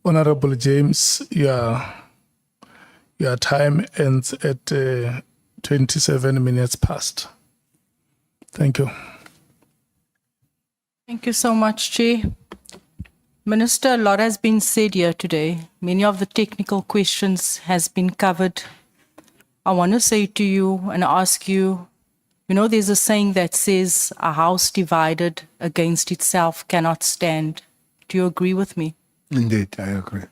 Honorable James, your time ends at 27 minutes past. Thank you. Thank you so much, Chair. Minister, a lot has been said here today. Many of the technical questions has been covered. I want to say to you and ask you, you know, there's a saying that says, a house divided against itself cannot stand. Do you agree with me? Indeed, I agree.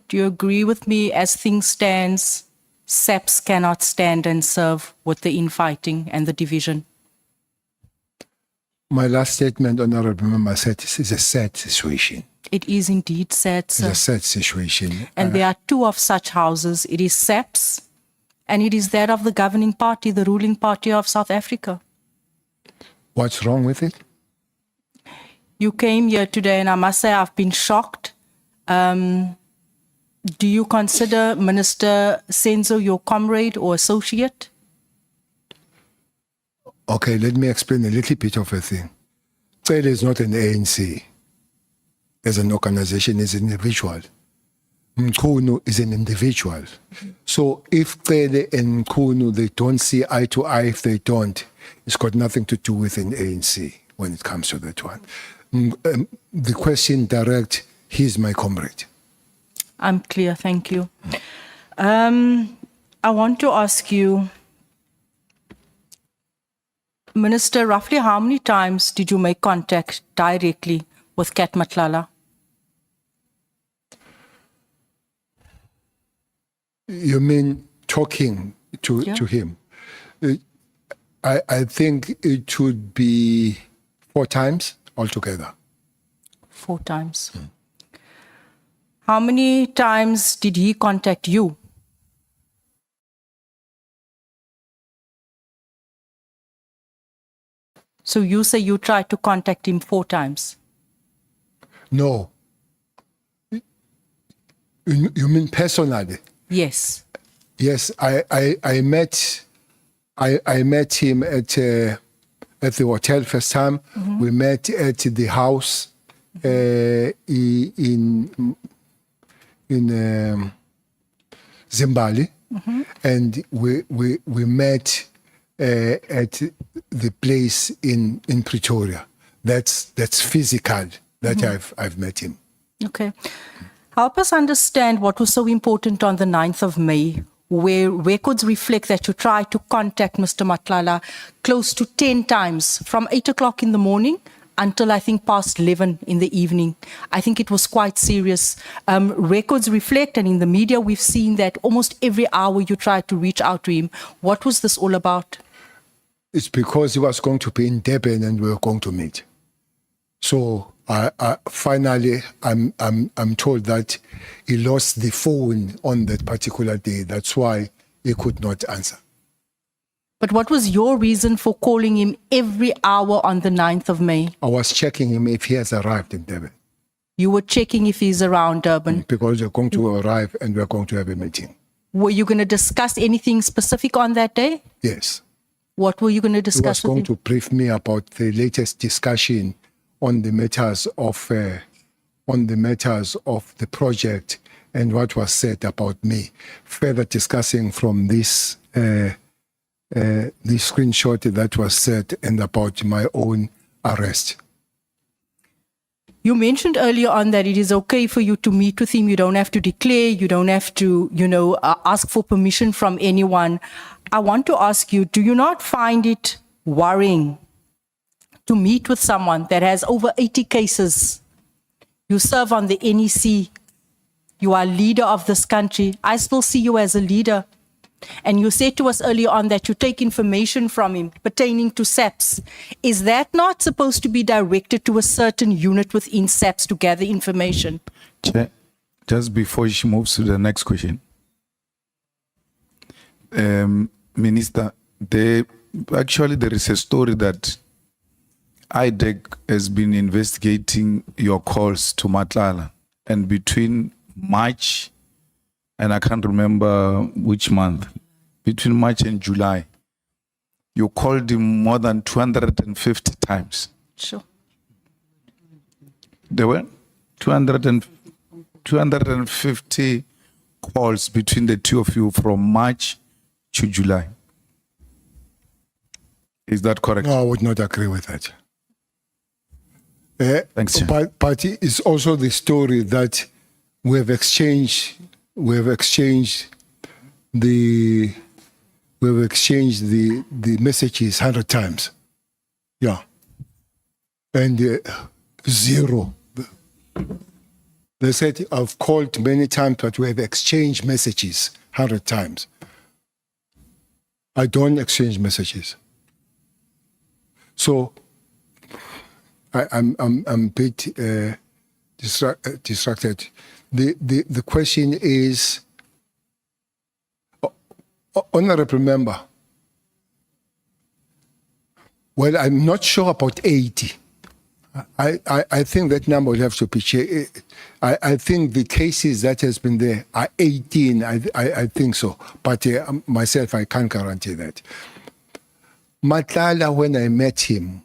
Do you agree with me, as things stands, SAPS cannot stand and serve with the infighting and the division? My last statement, Honorable Member, said this is a sad situation. It is indeed sad, sir. It's a sad situation. And there are two of such houses. It is SAPS and it is that of the governing party, the ruling party of South Africa. What's wrong with it? You came here today and I must say I've been shocked. Do you consider Minister Senzo your comrade or associate? Okay, let me explain a little bit of a thing. Cele is not an ANC. As an organization, is an individual. Mkhunu is an individual. So if Cele and Mkhunu, they don't see eye to eye, if they don't, it's got nothing to do with an ANC when it comes to that one. The question direct, he's my comrade. I'm clear, thank you. I want to ask you, Minister, roughly how many times did you make contact directly with Kat Matlala? You mean talking to him? I think it should be 4 times altogether. 4 times. How many times did he contact you? So you say you tried to contact him 4 times? No. You mean personally? Yes. Yes, I met him at the hotel first time. Mm-hmm. We met at the house in Zimbabwe, mm-hmm. and we met at the place in Pretoria. That's physical. That mm-hmm. I've met him. Okay. Help us understand what was so important on the 9th of May, where records reflect that you tried to contact Mr. Matlala close to 10 times from 8 o'clock in the morning until I think past 11 in the evening. I think it was quite serious. Records reflect, and in the media we've seen that almost every hour you tried to reach out to him. What was this all about? It's because he was going to be in Durban and we were going to meet. So finally, I'm told that he lost the phone on that particular day. That's why he could not answer. But what was your reason for calling him every hour on the 9th of May? I was checking him if he has arrived in Durban. You were checking if he's around Durban? Because we're going to arrive and we're going to have a meeting. Were you going to discuss anything specific on that day? Yes. What were you going to discuss with him? He was going to brief me about the latest discussion on the matters of the project and what was said about me. Further discussing from this the screenshot that was said and about my own arrest. You mentioned earlier on that it is okay for you to meet with him. You don't have to declare. You don't have to, ask for permission from anyone. I want to ask you, do you not find it worrying to meet with someone that has over 80 cases? You serve on the NEC. You are leader of this country. I still see you as a leader. And you said to us earlier on that you take information from him pertaining to SAPS. Is that not supposed to be directed to a certain unit within SAPS to gather information? Chair, just before she moves to the next question. Minister, there is a story that Ad-hoc has been investigating your calls to Matlala, and between March and I can't remember which month, between March and July, you called him more than 250 times. Sure. There were 200 and 250 calls between the two of you from March to July. Is that correct? No, I would not agree with that. Thanks, Chair. But it's also the story that we have exchanged the messages 100 times. Yeah. And zero. They said, I've called many times, but we have exchanged messages 100 times. I don't exchange messages. So I'm a bit distracted. The question is, Honorable Member, well, I'm not sure about 80. I think that number will have to be checked. I think the cases that has been there are 18. I think so. But myself, I can't guarantee that. Matlala, when I met him,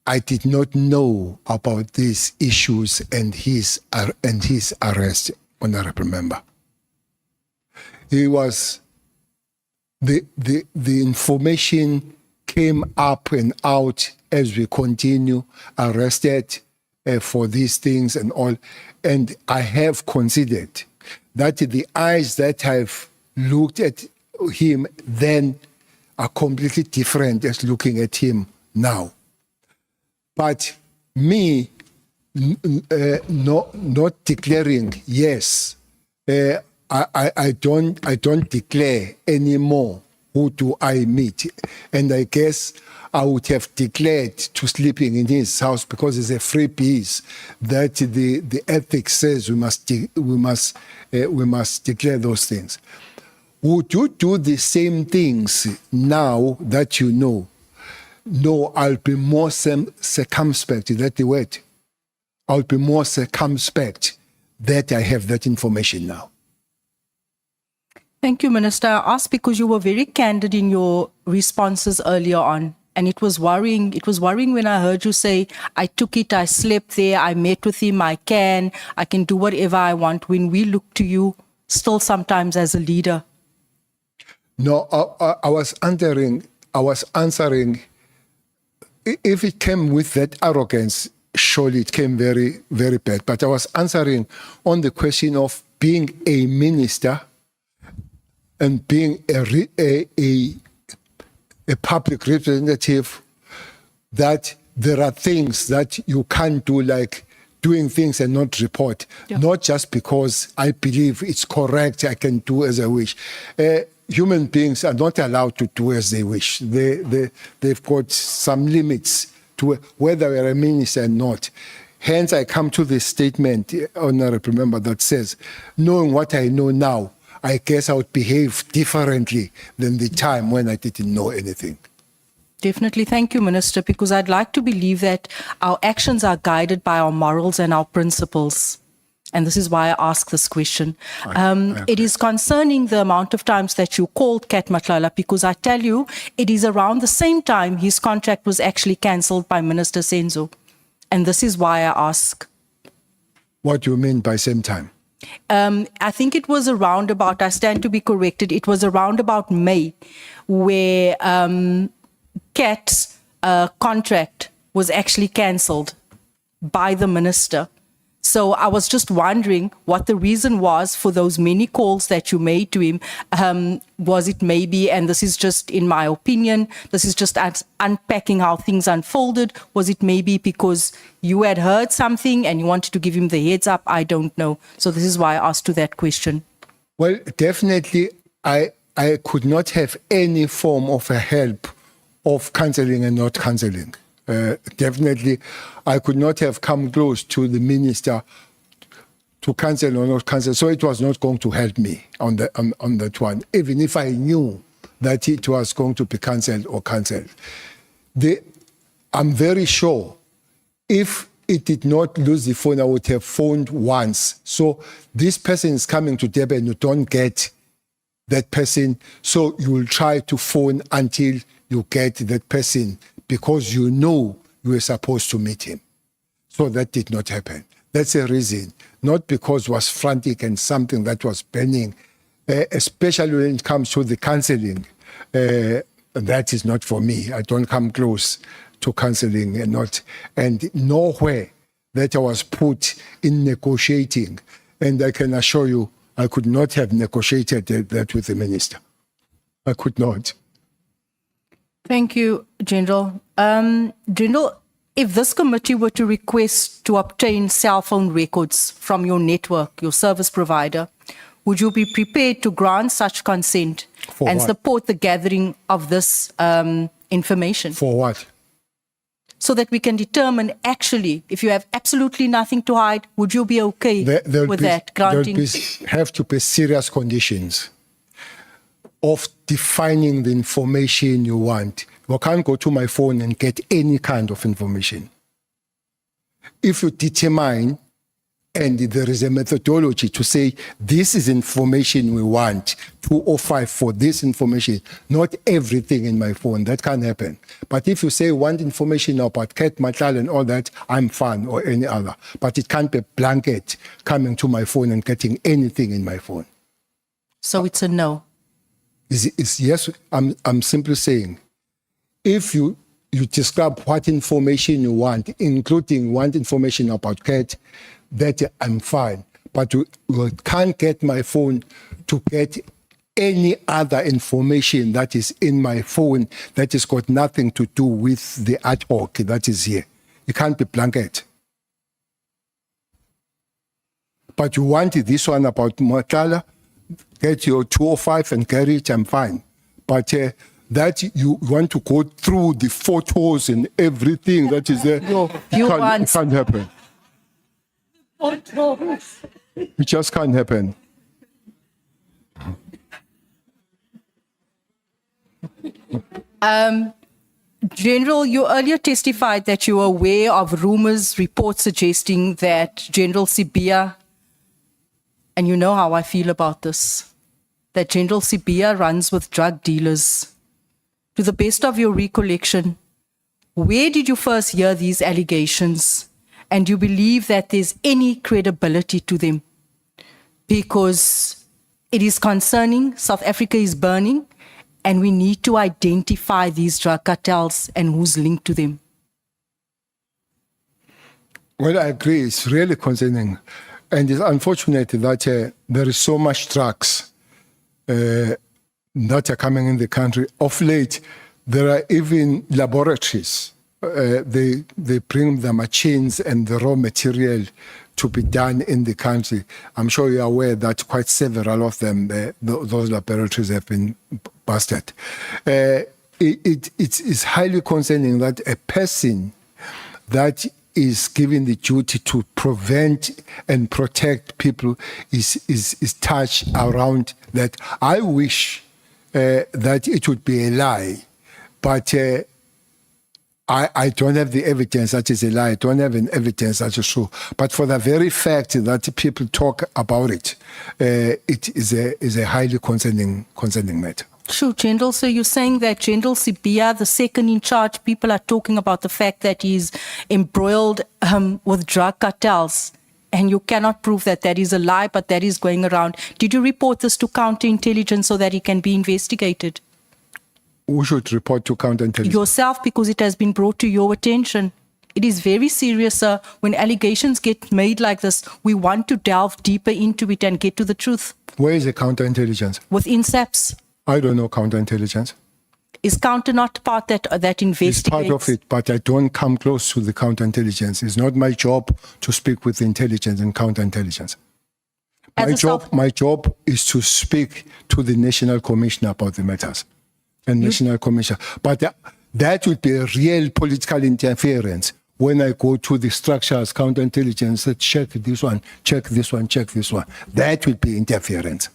I did not know about these issues and his arrest, Honorable Member. He was, the information came up and out as we continue, arrested for these things and all. And I have considered that the eyes that I've looked at him then are completely different as looking at him now. But me not declaring yes, I don't declare anymore who do I meet, and I guess I would have declared to sleeping in his house because it's a free piece that the ethics says we must declare those things. Would you do the same things now that you know? No, I'll be more circumspect. Is that the word? I'll be more circumspect that I have that information now. Thank you, Minister. I asked because you were very candid in your responses earlier on. And it was worrying. It was worrying when I heard you say, I took it, I slept there, I met with him, I can do whatever I want, when we look to you still sometimes as a leader. No, I was answering, if it came with that arrogance, surely it came very, very bad. But I was answering on the question of being a minister and being a public representative, that there are things that you can't do, like doing things and not report. Yeah. Not just because I believe it's correct, I can do as I wish. Human beings are not allowed to do as they wish. They've got some limits to whether you're a minister or not. Hence, I come to this statement, Honorable Member, that says, knowing what I know now, I guess I would behave differently than the time when I didn't know anything. Definitely. Thank you, Minister, because I'd like to believe that our actions are guided by our morals and our principles. And this is why I ask this question. It is concerning the amount of times that you called Kat Matlala, because I tell you, it is around the same time his contract was actually cancelled by Minister Senzo. And this is why I ask. What do you mean by same time? I think it was around about, I stand to be corrected, it was around about May, where Kat's contract was actually cancelled by the minister. So I was just wondering what the reason was for those many calls that you made to him. Was it maybe, and this is just in my opinion, this is just unpacking how things unfolded, was it maybe because you had heard something and you wanted to give him the heads up? I don't know. So this is why I asked you that question. Well, definitely I could not have any form of a help of cancelling and not cancelling. Definitely, I could not have come close to the minister to cancel or not cancel. So it was not going to help me on that one, even if I knew that it was going to be cancelled or cancelled. I'm very sure if it did not lose the phone, I would have phoned once. So this person is coming to Durban, you don't get that person. So you will try to phone until you get that person, because you know you were supposed to meet him. So that did not happen. That's the reason not because it was frantic and something that was burning, especially when it comes to the counseling. That is not for me. I don't come close to counseling and nowhere that I was put in negotiating. And I can assure you, I could not have negotiated that with the minister. I could not. Thank you, General. General, if this committee were to request to obtain cell phone records from your network, your service provider, would you be prepared to grant such consent and what? support the gathering of this information? For what? So that we can determine actually, if you have absolutely nothing to hide, would you be okay with that granting? Have to be serious conditions of defining the information you want. You can't go to my phone and get any kind of information. If you determine, and there is a methodology to say, this is information we want, 205 for this information, not everything in my phone, that can't happen. But if you say want information about Cat Matlal and all that, I'm fine, or any other. But it can't be blanket coming to my phone and getting anything in my phone. So it's a no. It's yes, I'm simply saying, if you describe what information you want, including want information about Cat, that I'm fine. But you can't get my phone to get any other information that is in my phone that has got nothing to do with the ad-hoc that is here. It can't be blanket. But you want this one about Matlala, get your 205 and carry it, I'm fine. But that you want to go through the photos and everything that is there, it can't happen. It just can't happen. General, you earlier testified that you were aware of rumors, reports suggesting that General Sibia, and you know how I feel about this, that General Sibia runs with drug dealers. To the best of your recollection, where did you first hear these allegations? And do you believe that there's any credibility to them? Because it is concerning, South Africa is burning, and we need to identify these drug cartels and who's linked to them. Well, I agree. It's really concerning. And it's unfortunate that there is so much drugs that are coming in the country. Of late, there are even laboratories. They bring the machines and the raw material to be done in the country. I'm sure you're aware that quite several of them, those laboratories have been busted. It's highly concerning that a person that is given the duty to prevent and protect people is touched around that. I wish that it would be a lie, but I don't have the evidence that is a lie. I don't have an evidence that is true. But for the very fact that people talk about it, it is a highly concerning matter. Sure, General. So you're saying that General Sibia, the second in charge, people are talking about the fact that he's embroiled with drug cartels, and you cannot prove that that is a lie, but that is going around. Did you report this to counterintelligence so that he can be investigated? Who should report to counterintelligence? Yourself, because it has been brought to your attention. It is very serious, sir. When allegations get made like this, we want to delve deeper into it and get to the truth. Where is the counterintelligence? Within SAPS. I don't know counterintelligence. Is counter not part that investigates? It's part of it, but I don't come close to the counterintelligence. It's not my job to speak with intelligence and counterintelligence. My job is to speak to the National Commissioner about the matters. And National Commissioner. But that would be a real political interference when I go to the structures, counterintelligence, check this one, check this one, check this one. That would be interference.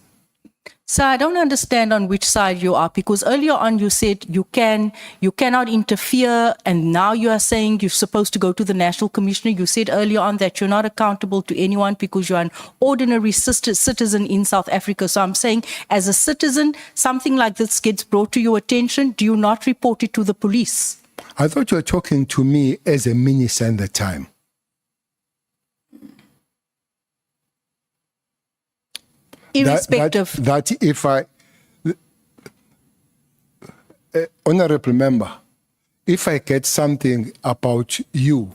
So I don't understand on which side you are, because earlier on you said you cannot interfere, and now you are saying you're supposed to go to the National Commissioner. You said earlier on that you're not accountable to anyone because you're an ordinary citizen in South Africa. So I'm saying, as a citizen, something like this gets brought to your attention. Do you not report it to the police? I thought you were talking to me as a minister at the time. irrespective. That if honorable member, if I get something about you,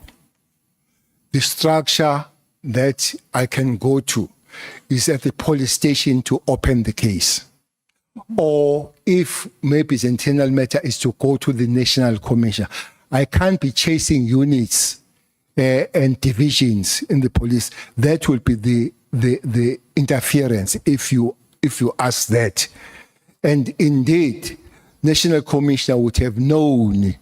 the structure that I can go to is at the police station to open the case. Or if maybe the internal matter is to go to the National Commission. I can't be chasing units and divisions in the police. That will be the interference if you ask that. And indeed, National Commissioner would have known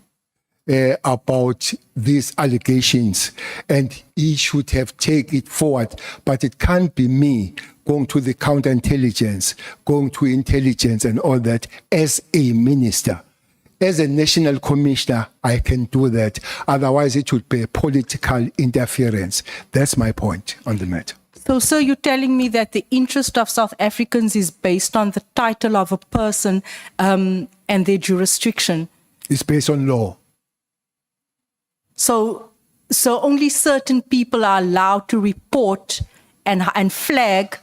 about these allegations, and he should have taken it forward. But it can't be me going to the counterintelligence, going to intelligence and all that as a minister. As a national commissioner, I can do that. Otherwise, it would be a political interference. That's my point on the matter. So, sir, you're telling me that the interest of South Africans is based on the title of a person and their jurisdiction? It's based on law. So only certain people are allowed to report and flag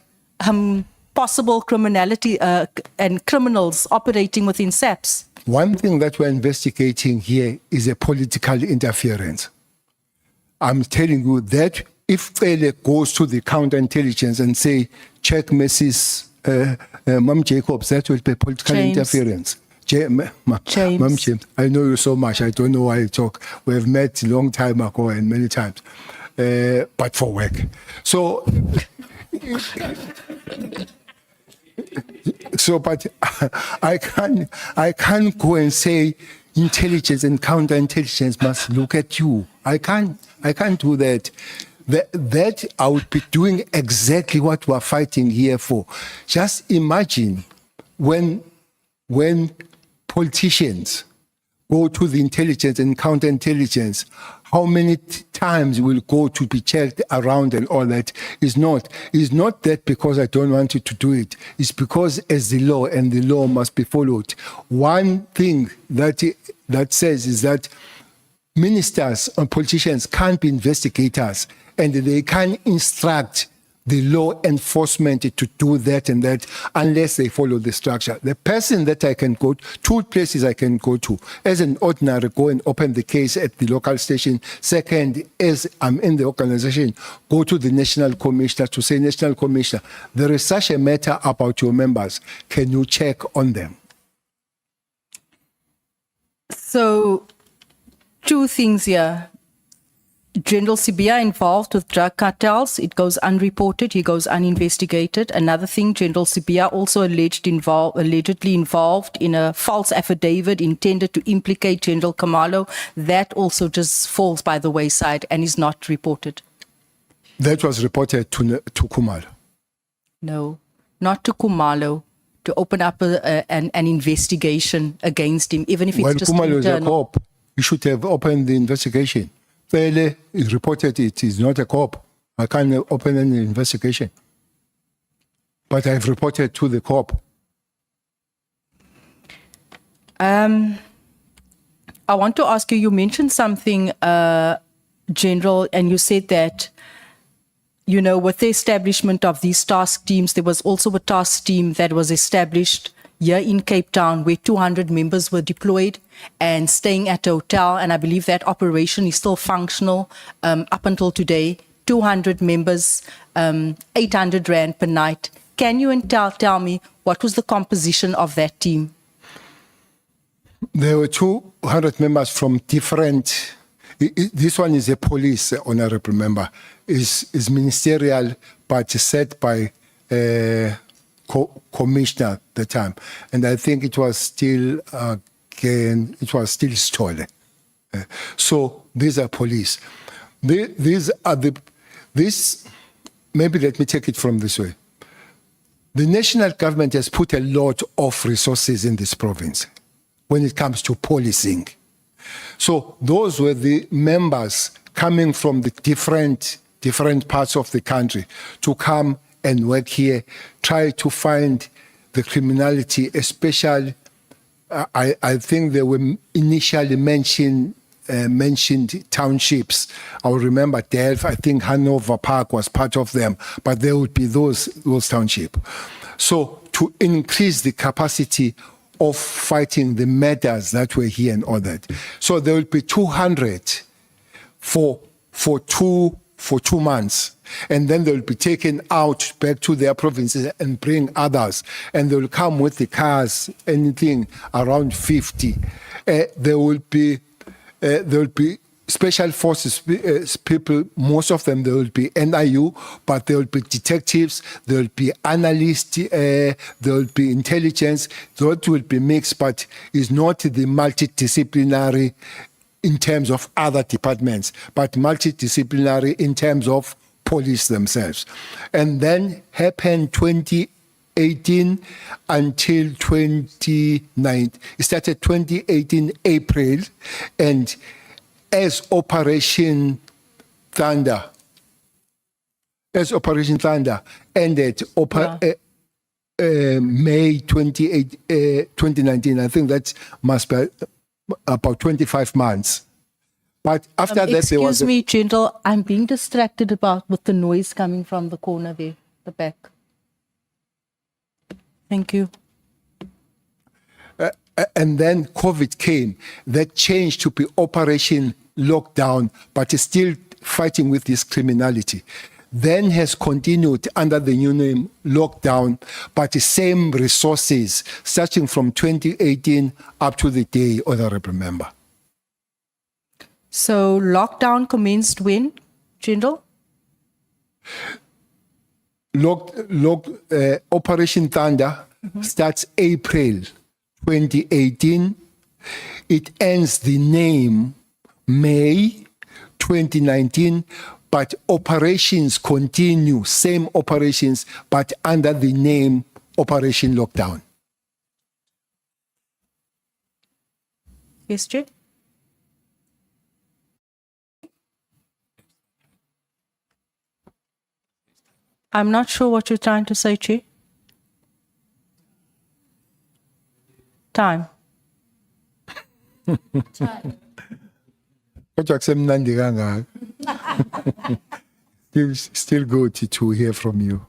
possible criminality and criminals operating within SAPS. One thing that we're investigating here is a political interference. I'm telling you that if Cele goes to the counterintelligence and say, check Mrs. Mom Jacobs, that will be political interference. James. I know you so much. I don't know why you talk. We have met a long time ago and many times, but for work. So, but I can't go and say intelligence and counterintelligence must look at you. I can't do that. That I would be doing exactly what we're fighting here for. Just imagine when politicians go to the intelligence and counterintelligence, how many times will go to be checked around and all that. It's not that because I don't want you to do it. It's because as the law, and the law must be followed. One thing that says is that ministers and politicians can't be investigators, and they can't instruct the law enforcement to do that and that unless they follow the structure. The person that I can go to, two places I can go to, as an ordinary, go and open the case at the local station. Second, as I'm in the organization, go to the National Commissioner to say, National Commissioner, there is such a matter about your members. Can you check on them? So, two things here. General Sibia involved with drug cartels, it goes unreported, he goes uninvestigated. Another thing, General Sibia also allegedly involved in a false affidavit intended to implicate General Khumalo. That also just falls by the wayside and is not reported. That was reported to Khumalo? No, not to Khumalo, to open up an investigation against him, even if it's just Khumalo internal. is a cop. You should have opened the investigation. Cele is reported it is not a cop. I can't open any investigation. But I've reported to the cop. I want to ask you, you mentioned something, General, and you said that, you know, with the establishment of these task teams, there was also a task team that was established here in Cape Town where 200 members were deployed and staying at a hotel. And I believe that operation is still functional up until today. 200 members, 800 Rand per night. Can you tell me what was the composition of that team? There were 200 members from different... This one is a police, honorable member. Is ministerial, but set by... commissioner at the time, and I think it was still Cele. So these are police. Maybe let me take it from this way. The national government has put a lot of resources in this province when it comes to policing. So those were the members coming from the different parts of the country to come and work here, try to find the criminality, especially, I think they were initially mentioned townships. I will remember Delft, I think Hanover Park was part of them, but there would be those townships. So to increase the capacity of fighting the matters that were here and all that. So there will be 200 for 2 months. And then they'll be taken out back to their provinces and bring others. And they'll come with the cars, anything around 50. There will be special forces people, most of them, there will be NIU, but there will be detectives, there will be analysts, there will be intelligence. That will be mixed, but it's not the multidisciplinary in terms of other departments, but multidisciplinary in terms of police themselves. And then happened 2018 until 2019. It started 2018 April, and as Operation Thunder ended May 28, 2019. I think that must be about 25 months. But after that, there was... Excuse me, General, I'm being distracted with the noise coming from the corner there, the back. Thank you. And then COVID came. That changed to be Operation Lockdown, but is still fighting with this criminality. Then has continued under the new name Lockdown, but the same resources, starting from 2018 up to the day, Honorable Member. So lockdown commenced when, General? Operation Thunder starts April 2018. It ends the name May 2019, but operations continue, same operations, but under the name Operation Lockdown. Yes, Chair? I'm not sure what you're trying to say, Chair. Time. Still good to hear from you.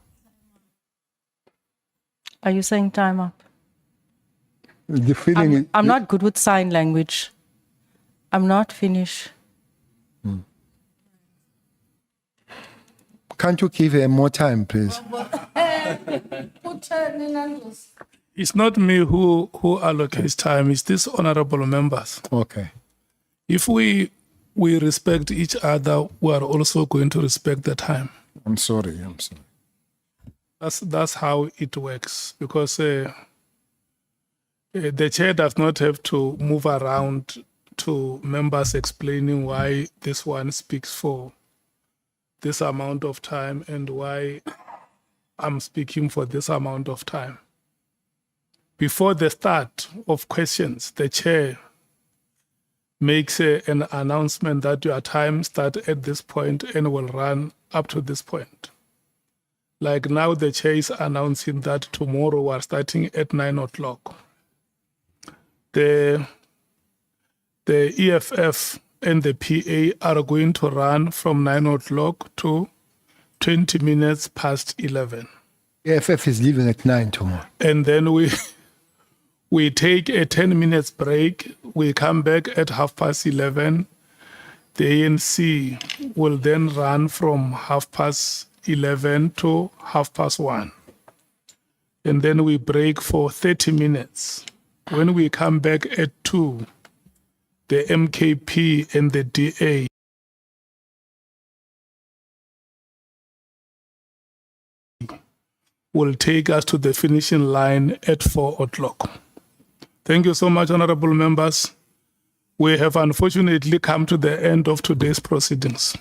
Are you saying time up? The feeling I'm not good with sign language. I'm not finished. Can't you give her more time, please? It's not me who allocates time, it's these honorable members. Okay. If we respect each other, we are also going to respect the time. I'm sorry. That's how it works, because the chair does not have to move around to members explaining why this one speaks for this amount of time and why I'm speaking for this amount of time. Before the start of questions, the chair makes an announcement that your time starts at this point and will run up to this point. Like now, the chair is announcing that tomorrow we're starting at 9 o'clock. The EFF and the PA are going to run from 9 o'clock to 20 minutes past 11. EFF is leaving at 9 tomorrow. And then we take a 10 minutes break. We come back at 11:30. The ANC will then run from 11:30 to 1:30. And then we break for 30 minutes. When we come back at 2, the MKP and the DA will take us to the finishing line at 4 o'clock. Thank you so much, honorable members. We have unfortunately come to the end of today's proceedings.